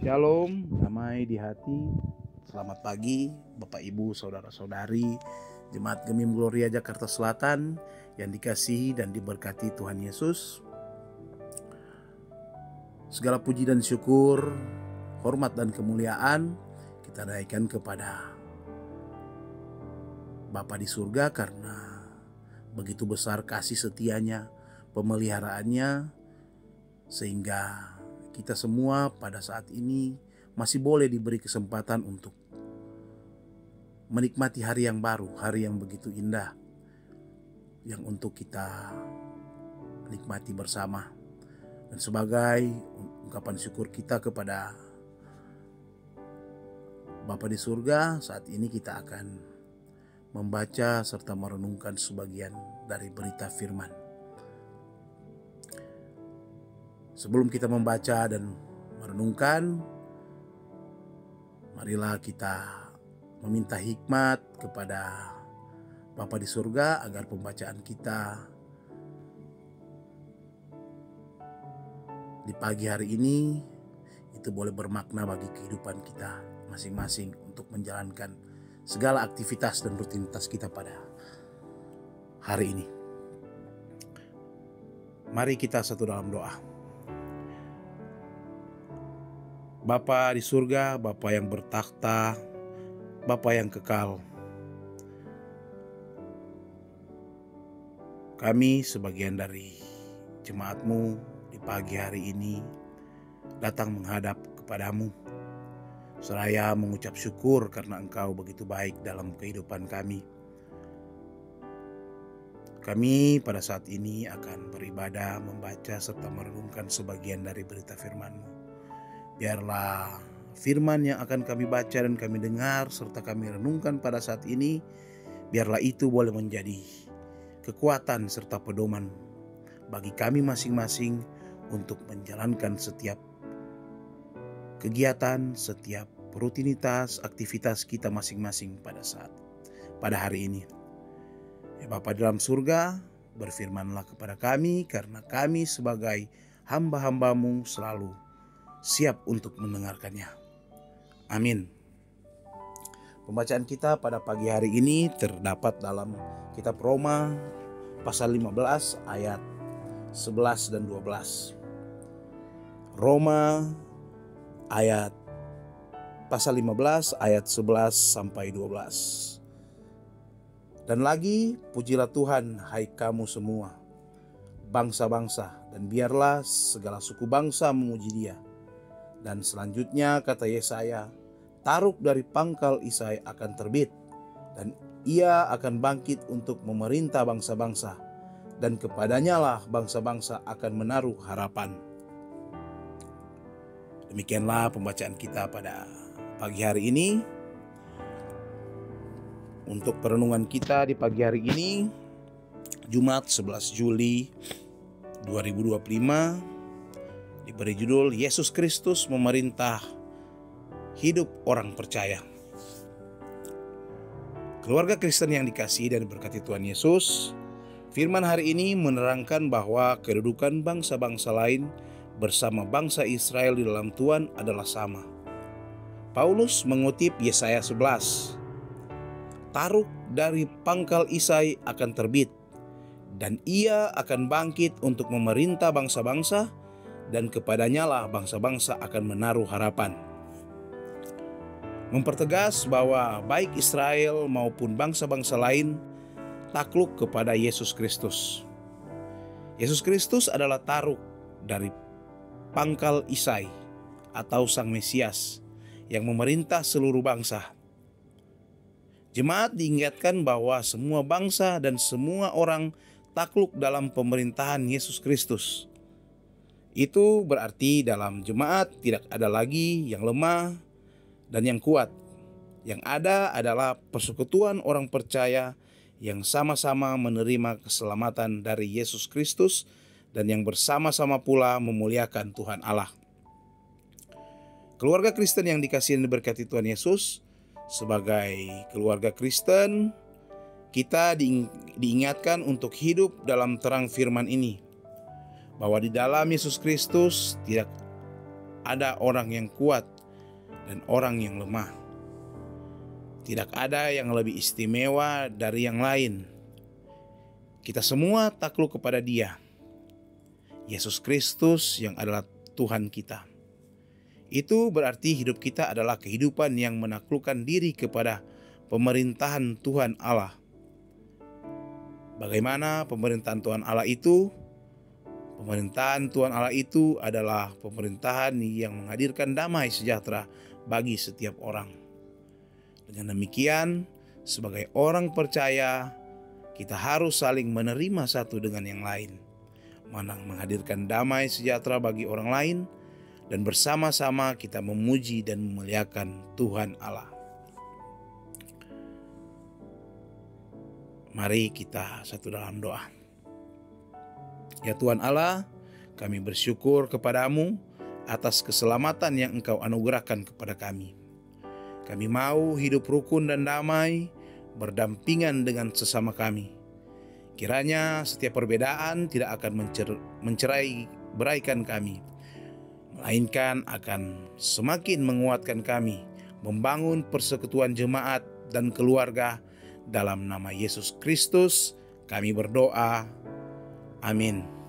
Shalom, damai di hati. Selamat pagi Bapak Ibu, Saudara-saudari Jemaat Gemim Gloria Jakarta Selatan yang dikasihi dan diberkati Tuhan Yesus. Segala puji dan syukur, hormat dan kemuliaan kita naikkan kepada Bapa di surga, karena begitu besar kasih setianya, pemeliharaannya, sehingga kita semua pada saat ini masih boleh diberi kesempatan untuk menikmati hari yang baru, hari yang begitu indah, yang untuk kita nikmati bersama. Dan sebagai ungkapan syukur kita kepada Bapa di surga, saat ini kita akan membaca serta merenungkan sebagian dari berita firman. Sebelum kita membaca dan merenungkan, marilah kita meminta hikmat kepada Bapa di surga agar pembacaan kita di pagi hari ini itu boleh bermakna bagi kehidupan kita masing-masing untuk menjalankan segala aktivitas dan rutinitas kita pada hari ini. Mari kita satu dalam doa. Bapa di surga, Bapa yang bertakhta, Bapa yang kekal, kami sebagian dari jemaat-Mu di pagi hari ini datang menghadap kepadamu, seraya mengucap syukur karena Engkau begitu baik dalam kehidupan kami. Kami pada saat ini akan beribadah, membaca serta merenungkan sebagian dari berita firman-Mu. Biarlah firman yang akan kami baca dan kami dengar serta kami renungkan pada saat ini, biarlah itu boleh menjadi kekuatan serta pedoman bagi kami masing-masing untuk menjalankan setiap kegiatan, setiap rutinitas, aktivitas kita masing-masing pada hari ini. Ya Bapa dalam surga, berfirmanlah kepada kami, karena kami sebagai hamba-hamba-Mu selalu siap untuk mendengarkannya. Amin. Pembacaan kita pada pagi hari ini terdapat dalam kitab Roma pasal 15 ayat 11 dan 12. Roma pasal 15 ayat 11 sampai 12. Dan lagi, pujilah Tuhan hai kamu semua, bangsa-bangsa, dan biarlah segala suku bangsa memuji Dia. Dan selanjutnya kata Yesaya, taruk dari pangkal Isai akan terbit, dan ia akan bangkit untuk memerintah bangsa-bangsa, dan kepadanya lah bangsa-bangsa akan menaruh harapan. Demikianlah pembacaan kita pada pagi hari ini. Untuk perenungan kita di pagi hari ini, Jumat 11 Juli 2025, diberi judul Yesus Kristus memerintah hidup orang percaya. Keluarga Kristen yang dikasihi dan diberkati Tuhan Yesus, firman hari ini menerangkan bahwa kedudukan bangsa-bangsa lain bersama bangsa Israel di dalam Tuhan adalah sama. Paulus mengutip Yesaya 11, taruk dari pangkal Isai akan terbit, dan ia akan bangkit untuk memerintah bangsa-bangsa, dan kepadanya lah bangsa-bangsa akan menaruh harapan. Mempertegas bahwa baik Israel maupun bangsa-bangsa lain takluk kepada Yesus Kristus. Yesus Kristus adalah taruk dari pangkal Isai atau Sang Mesias yang memerintah seluruh bangsa. Jemaat diingatkan bahwa semua bangsa dan semua orang takluk dalam pemerintahan Yesus Kristus. Itu berarti dalam jemaat tidak ada lagi yang lemah dan yang kuat. Yang ada adalah persekutuan orang percaya yang sama-sama menerima keselamatan dari Yesus Kristus dan yang bersama-sama pula memuliakan Tuhan Allah. Keluarga Kristen yang dikasihi dan diberkati Tuhan Yesus, sebagai keluarga Kristen, kita diingatkan untuk hidup dalam terang firman ini, bahwa di dalam Yesus Kristus tidak ada orang yang kuat dan orang yang lemah. Tidak ada yang lebih istimewa dari yang lain. Kita semua takluk kepada Dia, Yesus Kristus yang adalah Tuhan kita. Itu berarti hidup kita adalah kehidupan yang menaklukkan diri kepada pemerintahan Tuhan Allah. Bagaimana pemerintahan Tuhan Allah itu? Pemerintahan Tuhan Allah itu adalah pemerintahan yang menghadirkan damai sejahtera bagi setiap orang. Dengan demikian, sebagai orang percaya, kita harus saling menerima satu dengan yang lain, menghadirkan damai sejahtera bagi orang lain, dan bersama-sama kita memuji dan memuliakan Tuhan Allah. Mari kita satu dalam doa. Ya Tuhan Allah, kami bersyukur kepadamu atas keselamatan yang Engkau anugerahkan kepada kami. Kami mau hidup rukun dan damai, berdampingan dengan sesama kami. Kiranya setiap perbedaan tidak akan mencerai beraikan kami, melainkan akan semakin menguatkan kami, membangun persekutuan jemaat dan keluarga. Dalam nama Yesus Kristus kami berdoa. Amin.